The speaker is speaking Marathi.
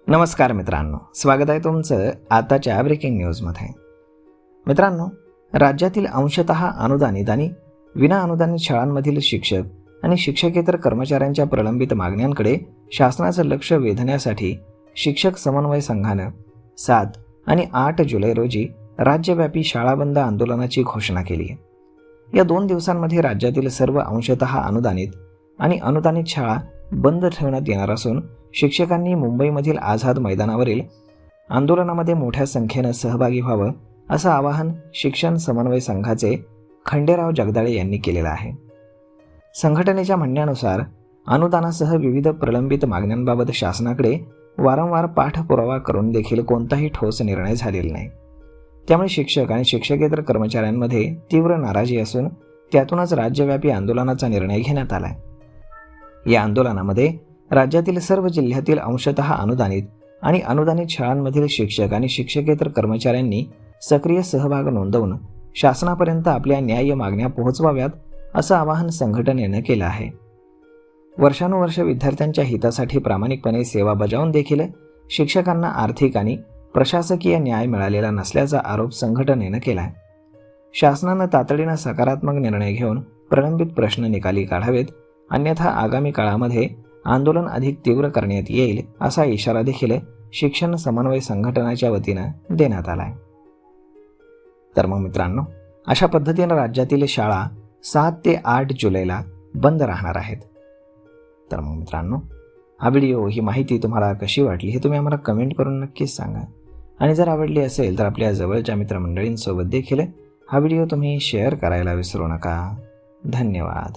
नमस्कार मित्रांनो, स्वागत आहे तुमचं आताच्या ब्रेकिंग न्यूजमध्ये. मित्रांनो, राज्यातील अंशतः अनुदानित आणि विना अनुदानित शाळांमधील शिक्षक आणि शिक्षकेतर कर्मचाऱ्यांच्या प्रलंबित मागण्यांकडे शासनाचं लक्ष वेधण्यासाठी शिक्षक समन्वय संघानं 7 आणि 8 जुलै रोजी राज्यव्यापी शाळा बंद आंदोलनाची घोषणा केली आहे. या 2 दिवसांमध्ये राज्यातील सर्व अंशतः अनुदानित आणि अनुदानित शाळा बंद ठेवण्यात येणार असून शिक्षकांनी मुंबईमधील आझाद मैदानावरील आंदोलनामध्ये मोठ्या संख्येनं सहभागी व्हावं असं आवाहन शिक्षण समन्वय संघाचे खंडेराव जगदाळे यांनी केलेलं आहे. संघटनेच्या म्हणण्यानुसार अनुदानासह विविध प्रलंबित मागण्यांबाबत शासनाकडे वारंवार पाठपुरावा करून देखील कोणताही ठोस निर्णय झालेला नाही. त्यामुळे शिक्षक आणि शिक्षकेतर कर्मचाऱ्यांमध्ये तीव्र नाराजी असून त्यातूनच राज्यव्यापी आंदोलनाचा निर्णय घेण्यात आला आहे. या आंदोलनामध्ये राज्यातील सर्व जिल्ह्यातील अंशतः अनुदानित आणि अनुदानित शाळांमधील शिक्षक आणि शिक्षकेतर कर्मचाऱ्यांनी सक्रिय सहभाग नोंदवून शासनापर्यंत आपल्या न्याय्य मागण्या पोहोचवाव्यात असं आवाहन संघटनेनं केलं आहे. वर्षानुवर्ष विद्यार्थ्यांच्या हितासाठी प्रामाणिकपणे सेवा बजावून देखील शिक्षकांना आर्थिक आणि प्रशासकीय न्याय मिळालेला नसल्याचा आरोप संघटनेनं केला आहे. शासनानं तातडीनं सकारात्मक निर्णय घेऊन प्रलंबित प्रश्न निकाली काढावेत, अन्यथा आगामी काळामध्ये आंदोलन अधिक तीव्र करण्यात येईल असा इशारा देखील शिक्षण समन्वय संघटनाच्या वतीनं देण्यात आला आहे. तर मग मित्रांनो, अशा पद्धतीनं राज्यातील शाळा 7 ते 8 जुलैला बंद राहणार आहेत. तर मग मित्रांनो, हा व्हिडिओ, ही माहिती तुम्हाला कशी वाटली हे तुम्ही आम्हाला कमेंट करून नक्कीच सांगा. आणि जर आवडली असेल तर आपल्या जवळच्या मित्रमंडळींसोबत देखील हा व्हिडिओ तुम्ही शेअर करायला विसरू नका. धन्यवाद.